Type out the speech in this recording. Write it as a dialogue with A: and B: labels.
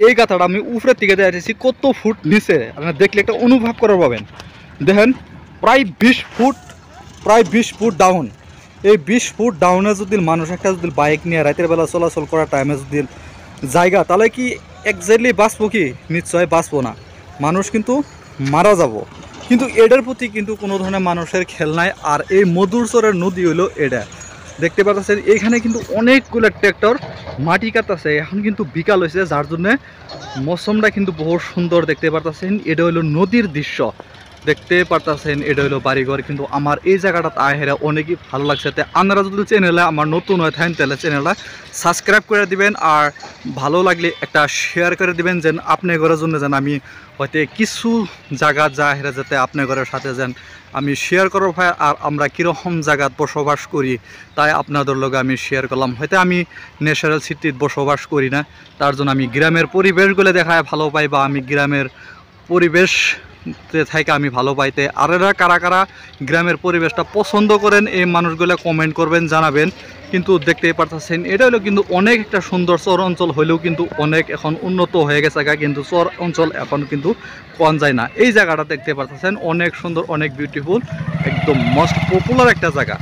A: এই গাথাটা আমি উপরের থেকে দেখেছি কত ফুট নিচে, আপনারা দেখলে একটা অনুভব করে পাবেন। দেখেন প্রায় 20 ফুট ডাউন। এই 20 ফুট ডাউনে যদি মানুষ একটা যদি বাইক নিয়ে রাতের বেলা চলাচল করার টাইমে যদি জায়গা, তাহলে কি একজাক্টলি বাঁচবো? কি নিশ্চয় বাঁচবো না, মানুষ কিন্তু মারা যাব। কিন্তু এটার প্রতি কিন্তু কোনো ধরনের মানুষের খেল নাই। আর এই মধুরচরের নদী হলো এটা, দেখতে পাচ্ছেন এখানে কিন্তু অনেকগুলো ট্র্যাক্টর মাটি কাটতেছে। এখন কিন্তু বিকাল হয়েছে, যার জন্য মৌসুমটা কিন্তু বহুত সুন্দর দেখতে পারতেছেন। এটা হলো নদীর দৃশ্য দেখতে পারতেছেন, এটা হলো বাড়িঘর। কিন্তু আমার এই জায়গাটা আহেরা অনেকই ভালো লাগছে। আপনারা যদি চ্যানেলে আমার নতুন হয়ে থাকেন তাহলে চ্যানেলটা সাবস্ক্রাইব করে দিবেন, আর ভালো লাগলে একটা শেয়ার করে দিবেন, যেন আপনার ঘরের জন্য যেন আমি হয়তো কিছু জায়গা যা হেরা যাতে আপনার ঘরের সাথে যেন আমি শেয়ার করব ভাই। আর আমরা কীরকম জায়গাত বসবাস করি তাই আপনাদের লগে আমি শেয়ার করলাম। হয়তো আমি ন্যাচারাল সিটিতে বসবাস করি না, তার জন্য আমি গ্রামের পরিবেশগুলো দেখায় ভালো পাই, বা আমি গ্রামের পরিবেশ থেকে আমি ভালো পাইতে। আর এরা কারা কারা গ্রামের পরিবেশটা পছন্দ করেন এই মানুষগুলো কমেন্ট করবেন, জানাবেন। কিন্তু দেখতেই পারতেছেন এটা হলো কিন্তু অনেক একটা সুন্দর চর অঞ্চল হলেও কিন্তু অনেক এখন উন্নত হয়ে গেছে, কিন্তু চর অঞ্চল এখন কিন্তু কম যায় না। এই জায়গাটা দেখতে পারতেছেন অনেক সুন্দর, অনেক বিউটিফুল, একদম মোস্ট পপুলার একটা জায়গা।